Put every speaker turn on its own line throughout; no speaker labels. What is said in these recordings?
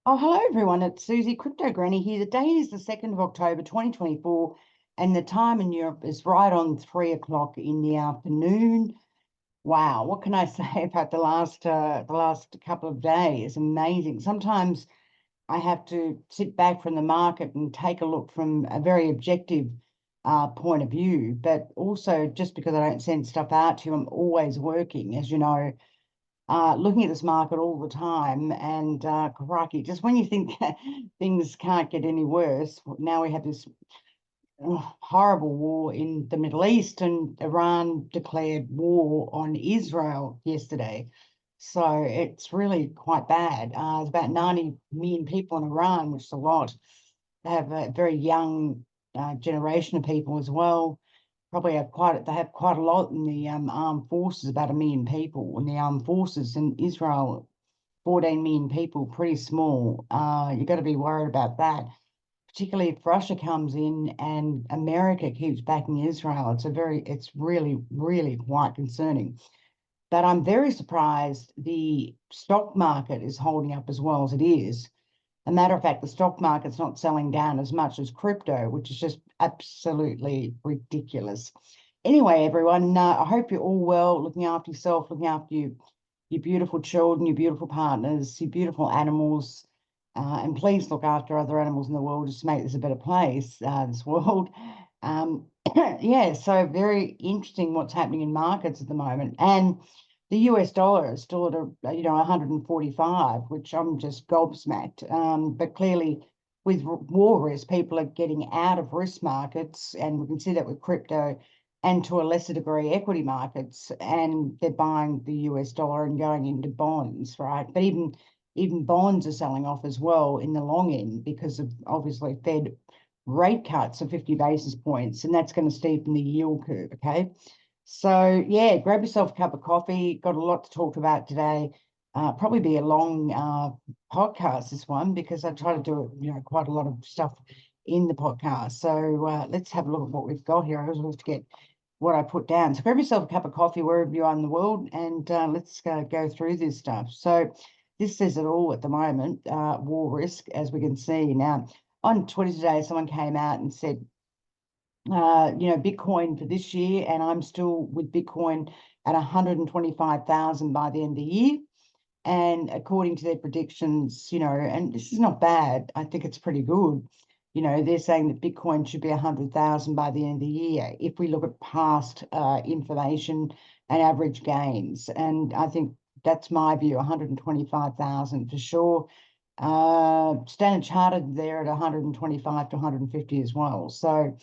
Oh, hello everyone. It's Susie, Crypto Granny here. The date is the 2nd of October, 2024, and the time in Europe is right on 3 o'clock in the afternoon. Wow, what can I say about the last couple of days? Amazing. Sometimes I have to sit back from the market and take a look from a very objective point of view, but also just because I don't send stuff out to you, I'm always working, as you know, looking at this market all the time, and crikey, just when you think things can't get any worse, now we have this horrible war in the Middle East, and Iran declared war on Israel yesterday. So it's really quite bad. There's about 90 million people in Iran, which is a lot. They have a very young generation of people as well. Probably they have quite a lot in the armed forces, about 1 million people in the armed forces. In Israel, 14 million people, pretty small. You've got to be worried about that, particularly if Russia comes in and America keeps backing Israel. It's really, really quite concerning. But I'm very surprised the stock market is holding up as well as it is. A matter of fact, the stock market's not selling down as much as crypto, which is just absolutely ridiculous. Anyway, everyone, I hope you're all well, looking after yourself, looking after your beautiful children, your beautiful partners, your beautiful animals, and please look after other animals in the world just to make this a better place, this world. Um, yeah, so very interesting what's happening in markets at the moment. And the US dollar is still at 145, which I'm just gobsmacked. But clearly, with war risk, people are getting out of risk markets, and we can see that with crypto, and to a lesser degree, equity markets, and they're buying the US dollar and going into bonds, right? But even bonds are selling off as well in the long end because of obviously Fed rate cuts of 50 basis points, and that's going to steepen the yield curve. Okay. So yeah, grab yourself a cup of coffee. Got a lot to talk about today. Probably be a long podcast, this one, because I try to do quite a lot of stuff in the podcast. So let's have a look at what we've got here. I always have to get what I put down. So grab yourself a cup of coffee wherever you are in the world, and let's go through this stuff. So this says it all at the moment. War risk, as we can see now. On Twitter today, someone came out and said, Bitcoin for this year, and I'm still with Bitcoin at 125,000 by the end of the year. And according to their predictions, and this is not bad, I think it's pretty good. They're saying that Bitcoin should be 100,000 by the end of the year if we look at past information and average gains. And I think that's my view, 125,000 for sure. Standard Chartered there at 125 to 150 as well. So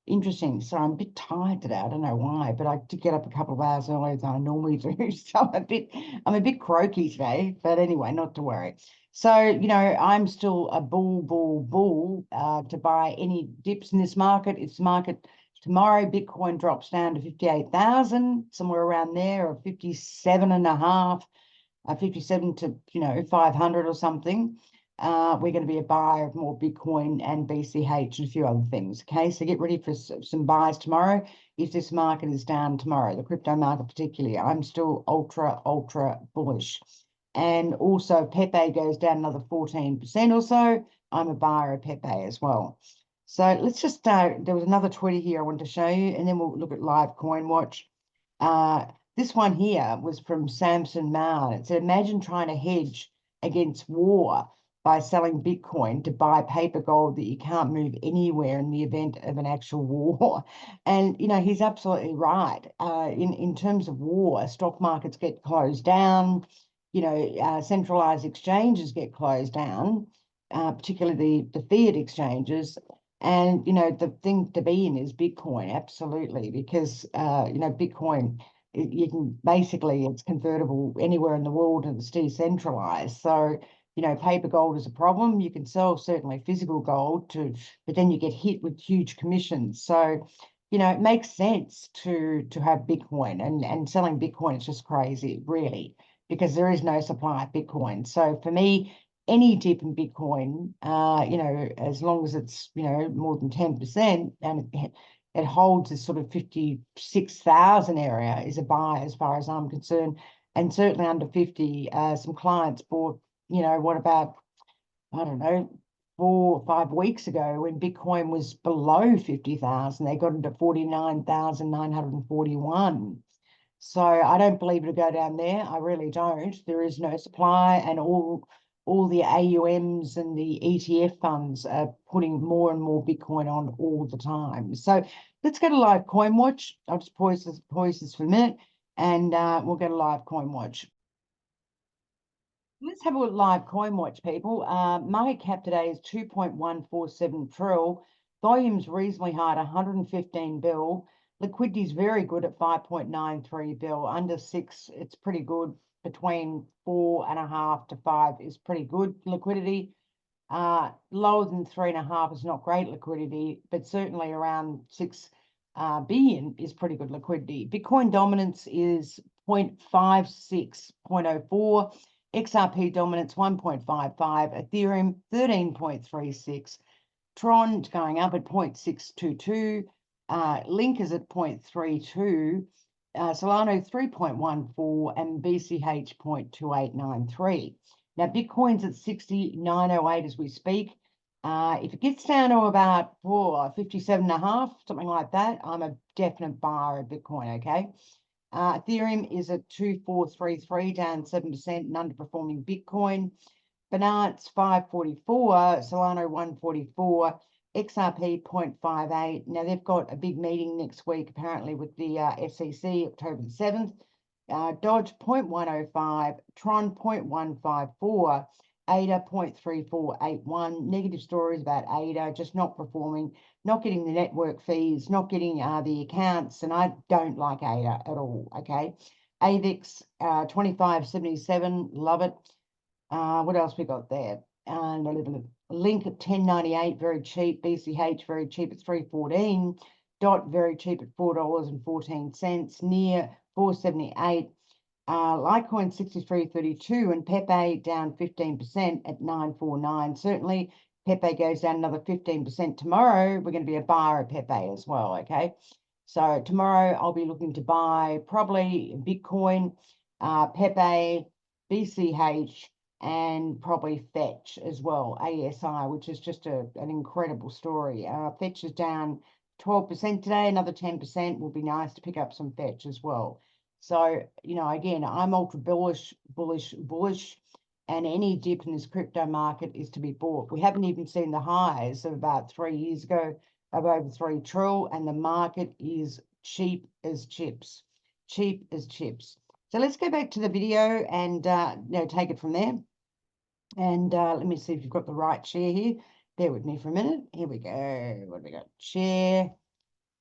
interesting. So I'm a bit tired today. I don't know why, but I did get up a couple of hours earlier than I normally do. So I'm a bit croaky today, but anyway, not to worry. So, I'm still a bull to buy any dips in this market. If the market tomorrow, Bitcoin drops down to 58,000, somewhere around there, or 57.5, 57 to, 500 or something. We're going to be a buyer of more Bitcoin and BCH and a few other things. Okay, so get ready for some buys tomorrow. If this market is down tomorrow, the crypto market particularly, I'm still ultra bullish. And also Pepe goes down another 14% or so. I'm a buyer of Pepe as well. So let's just, there was another Twitter here I wanted to show you, and then we'll look at live coin watch. This one here was from Samson Mao. It said, imagine trying to hedge against war by selling Bitcoin to buy paper gold that you can't move anywhere in the event of an actual war. And, he's absolutely right. In terms of war, stock markets get closed down, centralized exchanges get closed down, particularly the fiat exchanges. And, the thing to be in is Bitcoin, absolutely, because, Bitcoin, you can basically, it's convertible anywhere in the world and it's decentralized. So, paper gold is a problem. You can sell certainly physical gold but then you get hit with huge commissions. So, it makes sense to have Bitcoin, and selling Bitcoin is just crazy, really, because there is no supply of Bitcoin. So for me, any dip in Bitcoin, as long as it's, more than 10% and it holds this sort of 56,000 area, is a buy as far as I'm concerned. And certainly under 50, some clients bought what about, I don't know, 4 or 5 weeks ago when Bitcoin was below 50,000, they got into 49,941. So I don't believe it'll go down there. I really don't. There is no supply, and all the AUMs and the ETF funds are putting more and more Bitcoin on all the time. So let's go to live coin watch. I'll just pause this for a minute, and we'll go to live coin watch. Let's have a live coin watch, people. Market cap today is 2.147 trill. Volume's reasonably high at 115 bill. Liquidity is very good at 5.93 bill. Under 6, it's pretty good. Between 4.5 to 5 is pretty good liquidity. Lower than 3.5 is not great liquidity, but certainly around 6 billion is pretty good liquidity. Bitcoin dominance is 0.56, 0.04. XRP dominance 1.55, Ethereum 13.36, Tron going up at 0.622, Link is at 0.32, Solana 3.14, and BCH 0.2893. Now Bitcoin's at 69.08 as we speak. If it gets down to about 57.5, something like that, I'm a definite buyer of Bitcoin, okay? Ethereum is at 2433, down 7%, and underperforming Bitcoin. Binance 544, Solana 144, XRP 0.58. Now they've got a big meeting next week, apparently, with the SEC, October the 7th. Dodge 0.105, Tron 0.154, ADA 0.3481. Negative stories about ADA, just not performing, not getting the network fees, not getting the accounts, and I don't like ADA at all, okay? AVIX 2577, love it. What else we got there? Link at 10.98, very cheap. BCH very cheap at 3.14. Dot very cheap at $4.14. Near 4.78. Litecoin 63.32, and Pepe down 15% at 9.49. Certainly, Pepe goes down another 15% tomorrow. We're going to be a buyer of Pepe as well, okay? So tomorrow I'll be looking to buy probably Bitcoin, Pepe, BCH, and probably Fetch as well, ASI, which is just an incredible story. Fetch is down 12% today, another 10% will be nice to pick up some Fetch as well. So, again, I'm ultra bullish, and any dip in this crypto market is to be bought. We haven't even seen the highs of about 3 years ago of over 3 trill, and the market is cheap as chips, cheap as chips. So let's go back to the video and take it from there. And let me see if you've got the right share here. Bear with me for a minute. Here we go. What have we got? Share.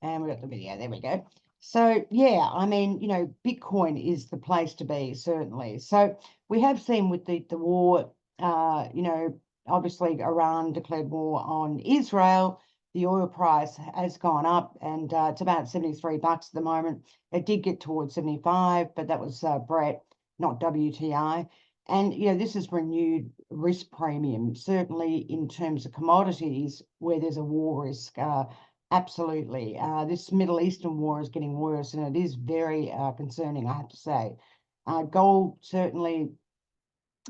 And we've got the video. There we go. So, yeah, I mean, Bitcoin is the place to be, certainly. So we have seen with the war, obviously Iran declared war on Israel. The oil price has gone up, and it's about 73 bucks at the moment. It did get towards 75, but that was Brent, not WTI. And, this is renewed risk premium, certainly in terms of commodities where there's a war risk. Absolutely. This Middle Eastern war is getting worse, and it is very concerning, I have to say. Gold certainly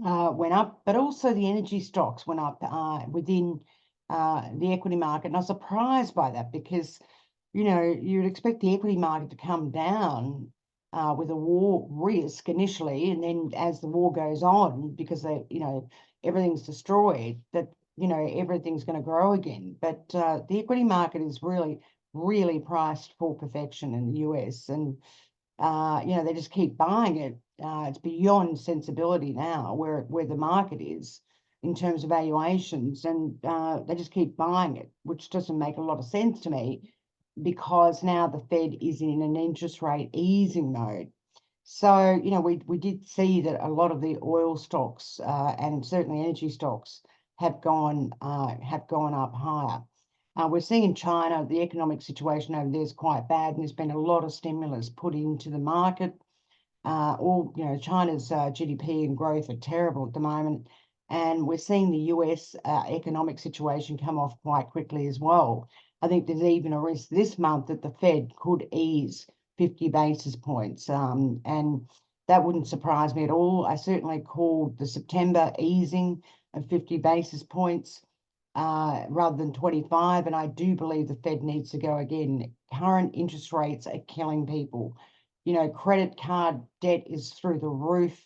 went up, but also the energy stocks went up within the equity market. And I was surprised by that because, you'd expect the equity market to come down with a war risk initially, and then as the war goes on, because everything's destroyed, that everything's going to grow again. But the equity market is really, really priced for perfection in the US, and they just keep buying it. It's beyond sensibility now where the market is in terms of valuations, and they just keep buying it, which doesn't make a lot of sense to me, because now the Fed is in an interest rate easing mode. So, we did see that a lot of the oil stocks and certainly energy stocks have gone up higher. We're seeing in China, the economic situation over there is quite bad, and there's been a lot of stimulus put into the market. China's GDP and growth are terrible at the moment, and we're seeing the US economic situation come off quite quickly as well. I think there's even a risk this month that the Fed could ease 50 basis points, and That wouldn't surprise me at all. I certainly called the September easing of 50 basis points rather than 25, and I do believe the Fed needs to go again. Current interest rates are killing people. You know, credit card debt is through the roof.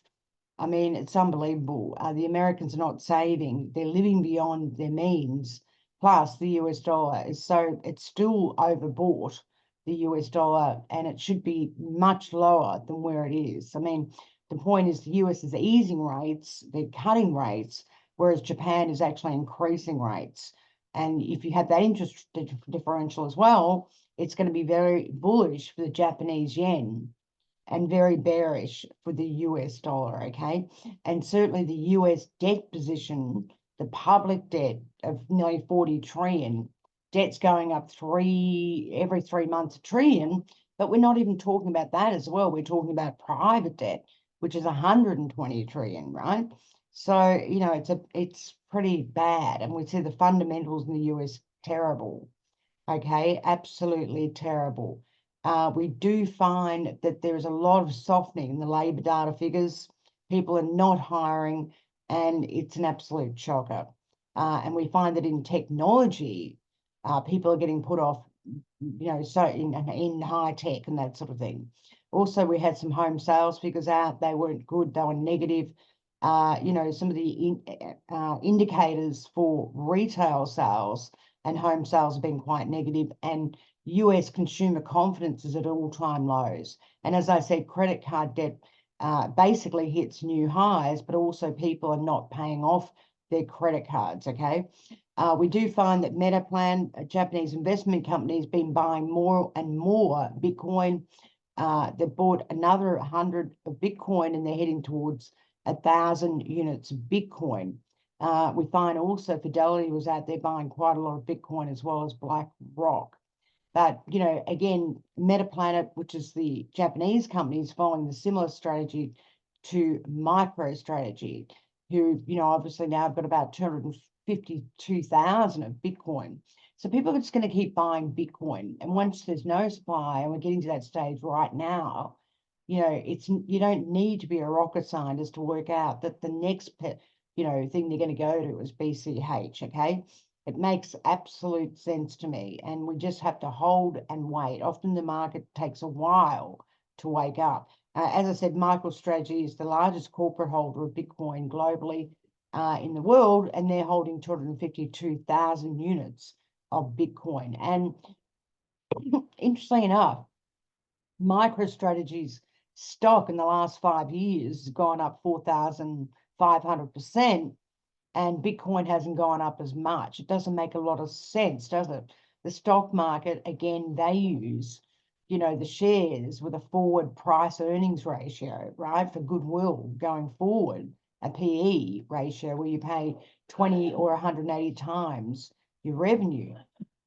I mean, it's unbelievable. The Americans are not saving. They're living beyond their means. Plus, the US dollar is so, it's still overbought, the US dollar, and it should be much lower than where it is. I mean, the point is the US is easing rates, they're cutting rates, whereas Japan is actually increasing rates. And if you have that interest differential as well, it's going to be very bullish for the Japanese yen and very bearish for the US dollar, okay? And certainly the US debt position, the public debt of nearly 40 trillion, debt's going up every 3 months, a trillion, but we're not even talking about that as well. We're talking about private debt, which is 120 trillion, right? So, you know, it's pretty bad. And we see the fundamentals in the US terrible. Okay, absolutely terrible. We do find that there is a lot of softening in the labour data figures. People are not hiring, and it's an absolute shocker. And we find that in technology, people are getting put off, you know, so in high tech and that sort of thing. Also, we had some home sales figures out. They weren't good. They were negative. You know, some of the indicators for retail sales and home sales have been quite negative, and US consumer confidence is at all-time lows. And as I said, credit card debt basically hits new highs, but also people are not paying off their credit cards, okay? We do find that Metaplan, a Japanese investment company, has been buying more and more Bitcoin. They bought another 100 of Bitcoin, and they're heading towards 1,000 units of Bitcoin. We find also Fidelity was out there buying quite a lot of Bitcoin as well as BlackRock. But, you know, again, Metaplanet, which is the Japanese company, is following the similar strategy to MicroStrategy, who, you know, obviously now have got about 252,000 of Bitcoin. So people are just going to keep buying Bitcoin. And once there's no supply, and we're getting to that stage right now, you know, you don't need to be a rocket scientist to work out that the next you know, thing they're going to go to is BCH, okay? It makes absolute sense to me, and we just have to hold and wait. Often the market takes a while to wake up. As I said, MicroStrategy is the largest corporate holder of Bitcoin globally in the world, and they're holding 252,000 units of Bitcoin. And interestingly enough, MicroStrategy's stock in the last 5 years has gone up 4,500%, and Bitcoin hasn't gone up as much. It doesn't make a lot of sense, does it? The stock market, again, they use, you know, the shares with a forward price earnings ratio, right, for goodwill going forward, a PE ratio where you pay 20 or 180 times your revenue.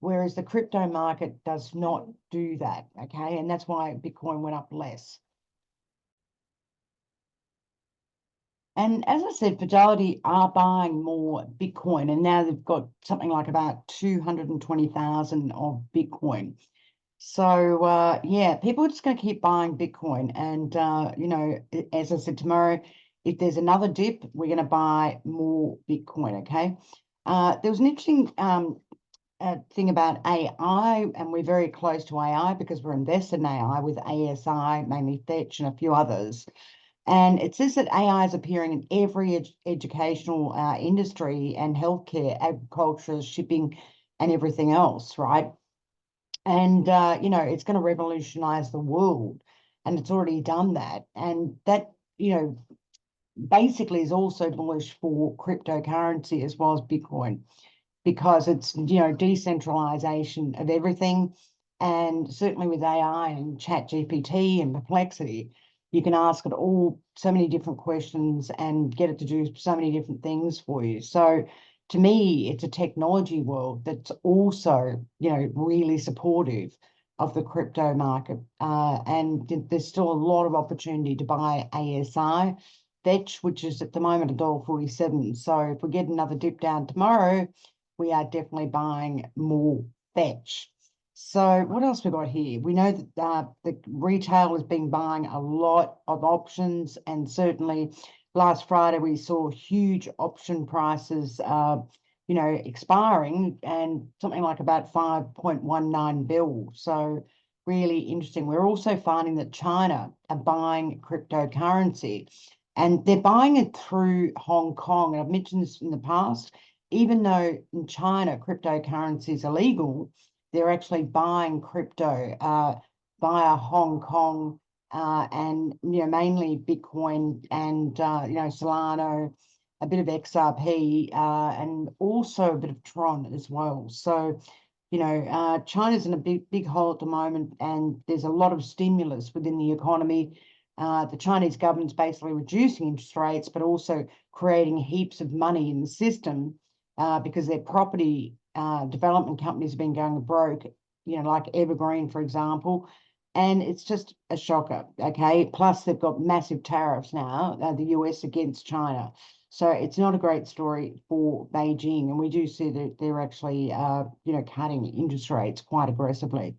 Whereas the crypto market does not do that, okay? And that's why Bitcoin went up less. And as I said, Fidelity are buying more Bitcoin, and now they've got something like about 220,000 of Bitcoin. So, yeah, people are just going to keep buying Bitcoin. And, you know, as I said, tomorrow, if there's another dip, we're going to buy more Bitcoin, okay? There was an interesting thing about AI, and we're very close to AI because we're invested in AI with ASI, mainly Fetch and a few others. And it says that AI is appearing in every educational industry and healthcare, agriculture, shipping, and everything else, right? And, you know, it's going to revolutionize the world, and it's already done that. And that, you know, basically is also bullish for cryptocurrency as well as Bitcoin, because it's, you know, decentralization of everything. And certainly with AI and Chat GPT and Perplexity, you can ask it all so many different questions and get it to do so many different things for you. So to me, it's a technology world that's also, you know, really supportive of the crypto market. And there's still a lot of opportunity to buy ASI. Fetch, which is at the moment $1.47. So if we get another dip down tomorrow, we are definitely buying more Fetch. So what else we got here? We know that the retail has been buying a lot of options, and certainly last Friday we saw huge option prices, expiring, and something like about 5.19 bill. So really interesting. We're also finding that China are buying cryptocurrency, and they're buying it through Hong Kong. And I've mentioned this in the past. Even though in China cryptocurrency is illegal, they're actually buying crypto via Hong Kong, and mainly Bitcoin and Solano, a bit of XRP, and also a bit of Tron as well. So China's in a big hole at the moment, and there's a lot of stimulus within the economy. The Chinese government's basically reducing interest rates, but also creating heaps of money in the system, because their property development companies have been going broke, like Evergreen, for example. And it's just a shocker, okay? Plus, they've got massive tariffs now, the US against China. So it's not a great story for Beijing. And we do see that they're actually, cutting interest rates quite aggressively.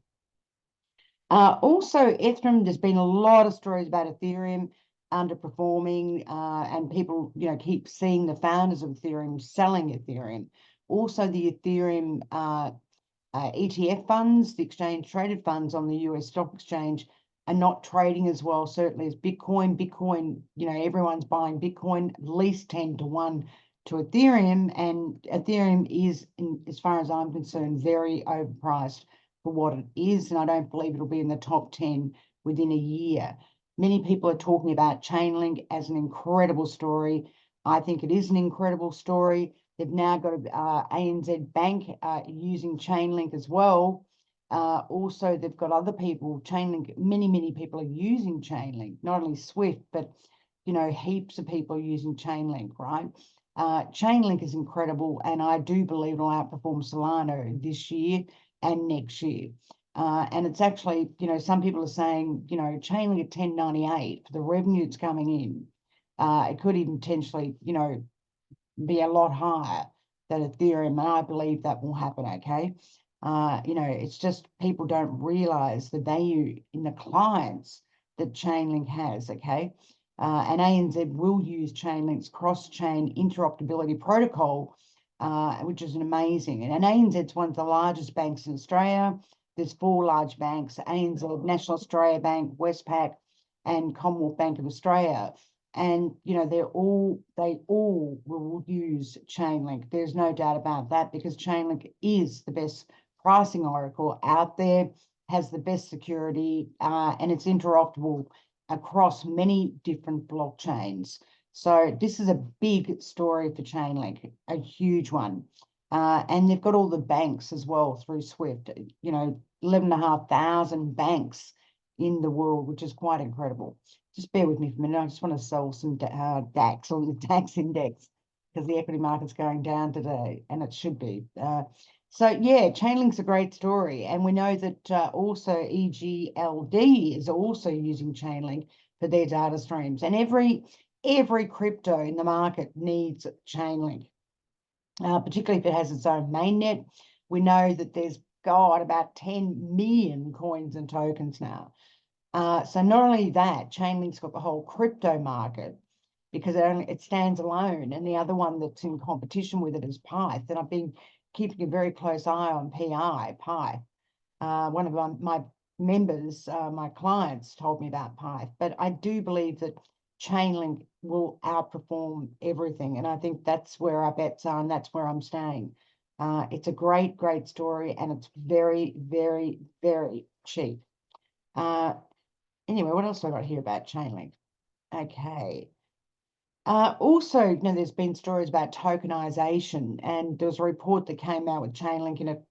Also, Ethereum, there's been a lot of stories about Ethereum underperforming, and people, keep seeing the founders of Ethereum selling Ethereum. Also, the Ethereum ETF funds, the exchange traded funds on the US stock exchange, are not trading as well, certainly as Bitcoin. Bitcoin, everyone's buying Bitcoin at least 10 to 1 to Ethereum, and Ethereum is, as far as I'm concerned, very overpriced for what it is, and I don't believe it'll be in the top 10 within a year. Many people are talking about Chainlink as an incredible story. I think it is an incredible story. They've now got ANZ Bank using Chainlink as well. Also, they've got other people, Chainlink, many people are using Chainlink, not only Swift, but, heaps of people are using Chainlink, right? Chainlink is incredible, and I do believe it'll outperform Solano this year and next year. And it's actually, some people are saying, Chainlink at 10.98 for the revenue that's coming in. It could even potentially, be a lot higher than Ethereum, and I believe that will happen, okay? It's just people don't realize the value in the clients that Chainlink has, okay? And ANZ will use Chainlink's cross-chain interoperability protocol, which is amazing. And ANZ's one of the largest banks in Australia. There's 4 large banks: ANZ, National Australia Bank, Westpac, and Commonwealth Bank of Australia. And they all will use Chainlink. There's no doubt about that, because Chainlink is the best pricing oracle out there, has the best security, and it's interoperable across many different blockchains. So this is a big story for Chainlink, a huge one. And they've got all the banks as well through Swift, 11,500 banks in the world, which is quite incredible. Just bear with me for a minute. I just want to sell some DAX, or the DAX index, because the equity market's going down today, and it should be. So yeah, Chainlink's a great story, and we know that also EGLD is also using Chainlink for their data streams, and every crypto in the market needs Chainlink, particularly if it has its own mainnet. We know that there's got about 10 million coins and tokens now. So not only that, Chainlink's got the whole crypto market, because it stands alone, and the other one that's in competition with it is Pyth. And I've been keeping a very close eye on Pyth. One of my members, my clients, told me about Pyth, but I do believe that Chainlink will outperform everything, and I think that's where our bets are, and that's where I'm staying. It's a great story, and it's very, very, very cheap. Anyway, what else have I got here about Chainlink? Okay. Also, there's been stories about tokenization, and there was a report that came out with Chainlink in it.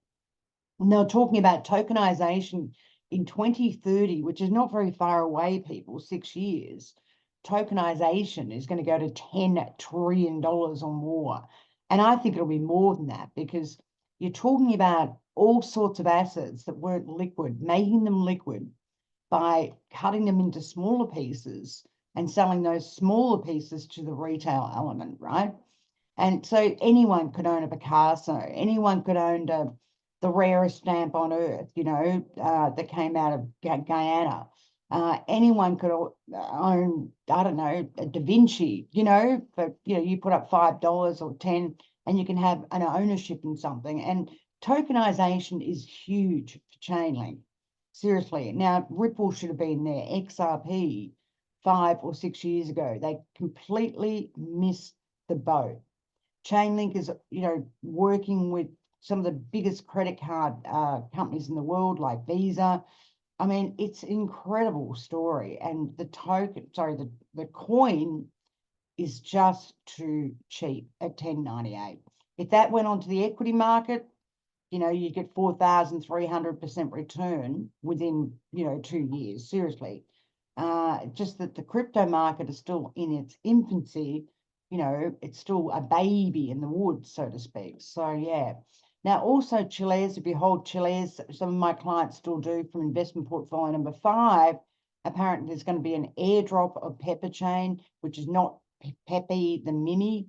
And they were talking about tokenization in 2030, which is not very far away, people, 6 years. Tokenization is going to go to $10 trillion or more. And I think it'll be more than that, because you're talking about all sorts of assets that weren't liquid, making them liquid by cutting them into smaller pieces and selling those smaller pieces to the retail element, right? And so anyone could own a Picasso, anyone could own the rarest stamp on earth, that came out of Guyana. Anyone could own, I don't know, a Da Vinci, but you put up $5 or 10 and you can have an ownership in something. And tokenization is huge for Chainlink. Seriously. Now, Ripple should have been there, XRP, 5 or 6 years ago. They completely missed the boat. Chainlink is, working with some of the biggest credit card companies in the world, like Visa. I mean, it's an incredible story. And the coin is just too cheap at 10.98. If that went onto the equity market, you get 4,300% return within, 2 years. Seriously. Just that the crypto market is still in its infancy. It's still a baby in the woods, so to speak. So, yeah. Now, also Chiles, if you hold Chiles, some of my clients still do from investment portfolio number 5, apparently there's going to be an airdrop of Pepper Chain, which is not Pepe the Mimi.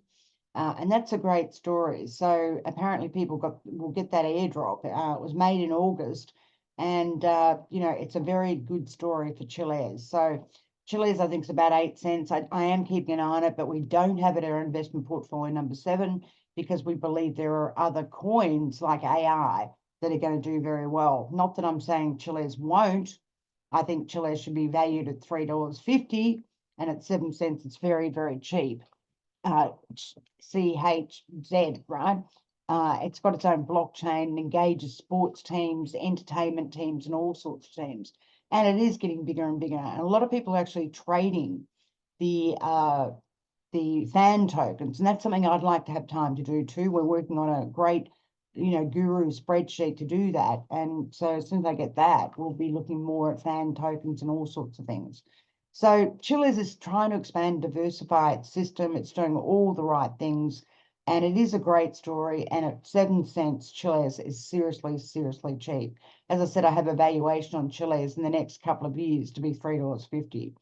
And that's a great story. So apparently people will get that airdrop. It was made in August. And, it's a very good story for Chiles. So Chiles, I think, is about 8 cents. I am keeping an eye on it, but we don't have it in our investment portfolio number 7 because we believe there are other coins like AI that are going to do very well. Not that I'm saying Chiles won't. I think Chiles should be valued at $3.50, and at 7 cents, it's very, very cheap. CHZ, right? It's got its own blockchain and engages sports teams, entertainment teams, and all sorts of teams. And it is getting bigger and bigger. And a lot of people are actually trading the fan tokens, and that's something I'd like to have time to do too. We're working on a great, guru spreadsheet to do that. And so as soon as I get that, we'll be looking more at fan tokens and all sorts of things. So Chiles is trying to expand, diversify its system. It's doing all the right things, and it is a great story. And at 7 cents, Chiles is seriously, seriously cheap. As I said, I have a valuation on Chiles in the next couple of years to be $3.50.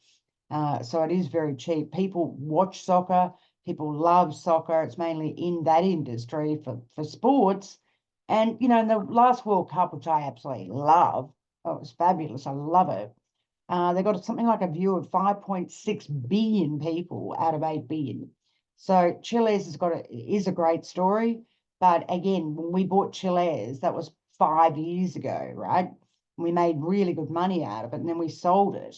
So it is very cheap. People watch soccer. People love soccer. It's mainly in that industry for sports. And, in the last World Cup, which I absolutely love, oh, it was fabulous. I love it. They got something like a view of 5.6 billion people out of 8 billion. So Chiles is a great story. But again, when we bought Chiles, that was 5 years ago, right? We made really good money out of it, and then we sold it.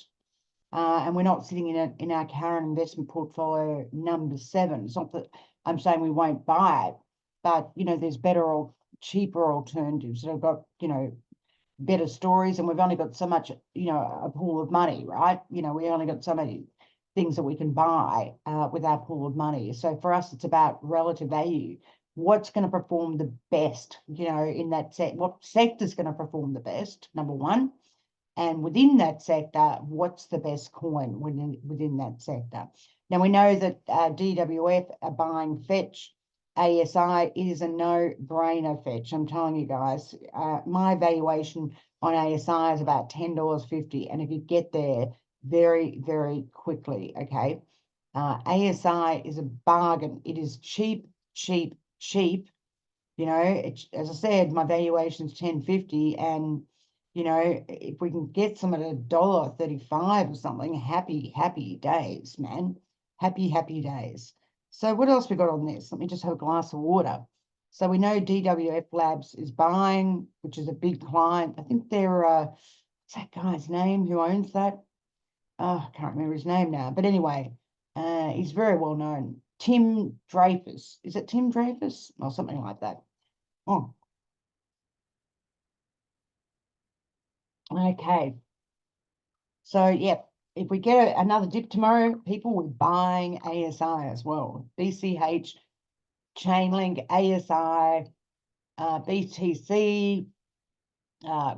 And we're not sitting in our current investment portfolio number 7. It's not that I'm saying we won't buy it, but there's better or cheaper alternatives that have got better stories, and we've only got so much, a pool of money, right? We only got so many things that we can buy with our pool of money. So for us, it's about relative value. What's going to perform the best, in that set? What sector is going to perform the best, number 1? And within that sector, what's the best coin within that sector? Now, we know that DWF are buying Fetch, ASI. It is a no-brainer, Fetch. I'm telling you guys, my valuation on ASI is about $10.50. And if you get there very, very quickly, okay? ASI is a bargain. It is cheap, cheap, cheap. As I said, my valuation is $10.50, and if we can get some at $1.35 or something, happy, happy days, man. Happy, happy days. So what else we got on this? Let me just have a glass of water. So we know DWF Labs is buying, which is a big client. I think they're, what's that guy's name who owns that? Oh, I can't remember his name now. But anyway, he's very well known. Tim Dreyfus. Is it Tim Dreyfus? Or something like that. Oh, okay. So, yeah, if we get another dip tomorrow, people will be buying ASI as well. BCH, Chainlink, ASI, BTC,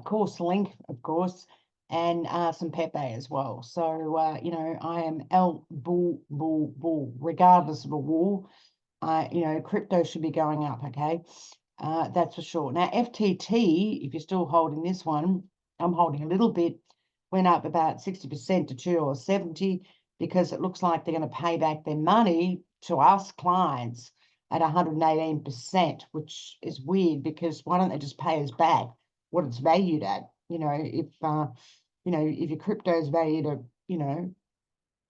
Course Link, of course, and some Pepe as well. So, I am bull, regardless of a wall. Crypto should be going up, okay? That's for sure. Now, FTT, if you're still holding this one, I'm holding a little bit, went up about 60% to $2.70 because it looks like they're going to pay back their money to us clients at 118%, which is weird because why don't they just pay us back what it's valued at? If your crypto is valued at,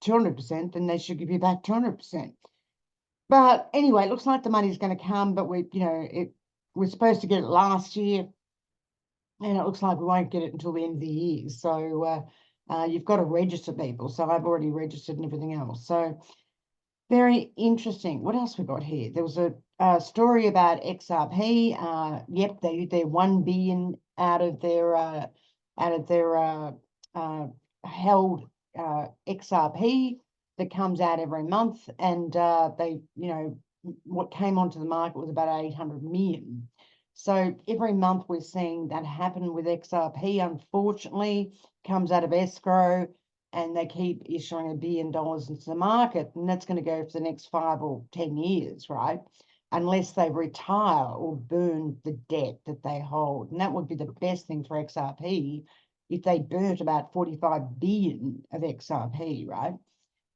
200%, then they should give you back 200%. But anyway, it looks like the money's going to come, but we're supposed to get it last year, and it looks like we won't get it until the end of the year. So you've got to register people. So I've already registered and everything else. So very interesting. What else we got here? There was a story about XRP. Yep, they're 1 billion out of their held XRP that comes out every month, and what came onto the market was about 800 million. So every month we're seeing that happen with XRP. Unfortunately, comes out of escrow, and they keep issuing $1 billion into the market, and that's going to go for the next 5 or 10 years, right? Unless they retire or burn the debt that they hold. And that would be the best thing for XRP if they burnt about 45 billion of XRP, right?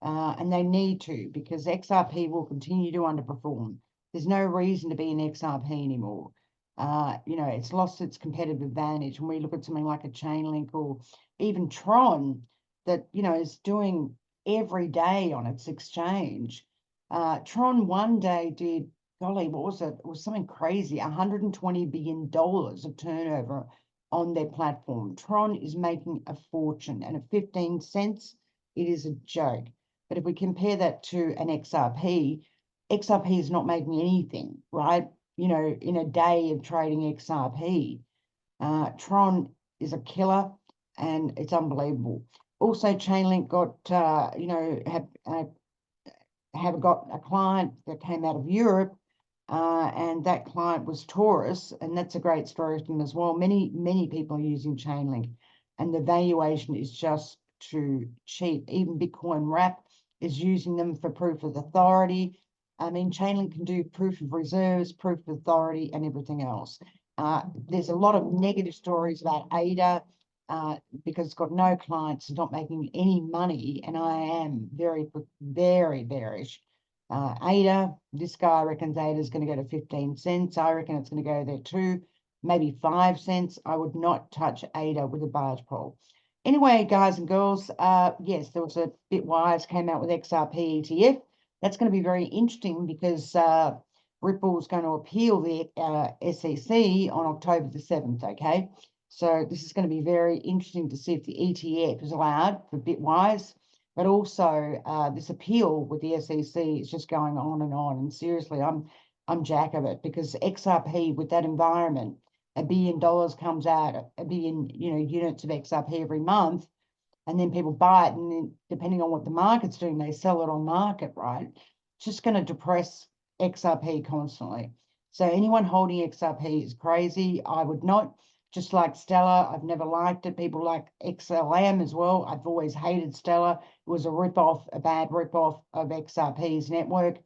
And they need to, because XRP will continue to underperform. There's no reason to be in XRP anymore. It's lost its competitive advantage. When we look at something like a Chainlink or even Tron, that is doing every day on its exchange. Tron one day did, golly, what was it? It was something crazy, $120 billion of turnover on their platform. Tron is making a fortune, and at 15 cents, it is a joke. But if we compare that to an XRP is not making anything, right? In a day of trading XRP, Tron is a killer, and it's unbelievable. Also, Chainlink have got a client that came out of Europe, and that client was Taurus, and that's a great story for them as well. Many people are using Chainlink, and the valuation is just too cheap. Even Bitcoin Wrap is using them for proof of authority. I mean, Chainlink can do proof of reserves, proof of authority, and everything else. There's a lot of negative stories about ADA because it's got no clients, it's not making any money, and I am very, very bearish. ADA, this guy reckons ADA is going to go to 15 cents. I reckon it's going to go there too, maybe 5 cents. I would not touch ADA with a barge pole. Anyway, guys and girls, yes, there was a Bitwise came out with XRP ETF. That's going to be very interesting because Ripple's going to appeal the SEC on October the 7th, okay? So this is going to be very interesting to see if the ETF is allowed for Bitwise, but also this appeal with the SEC is just going on. And seriously, I'm jack of it, because XRP with that environment, $1 billion comes out, 1 billion units of XRP every month, and then people buy it, and then depending on what the market's doing, they sell it on market, right? It's just going to depress XRP constantly. So anyone holding XRP is crazy. I would not. Just like Stellar, I've never liked it. People like XLM as well. I've always hated Stellar. It was a bad rip-off of XRP's network.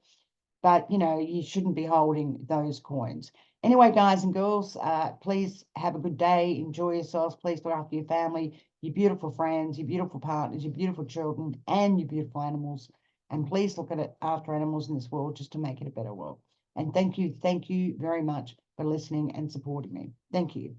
But, you shouldn't be holding those coins. Anyway, guys and girls, please have a good day. Enjoy yourselves. Please look after your family, your beautiful friends, your beautiful partners, your beautiful children, and your beautiful animals. And please look at it after animals in this world just to make it a better world. And thank you very much for listening and supporting me. Thank you.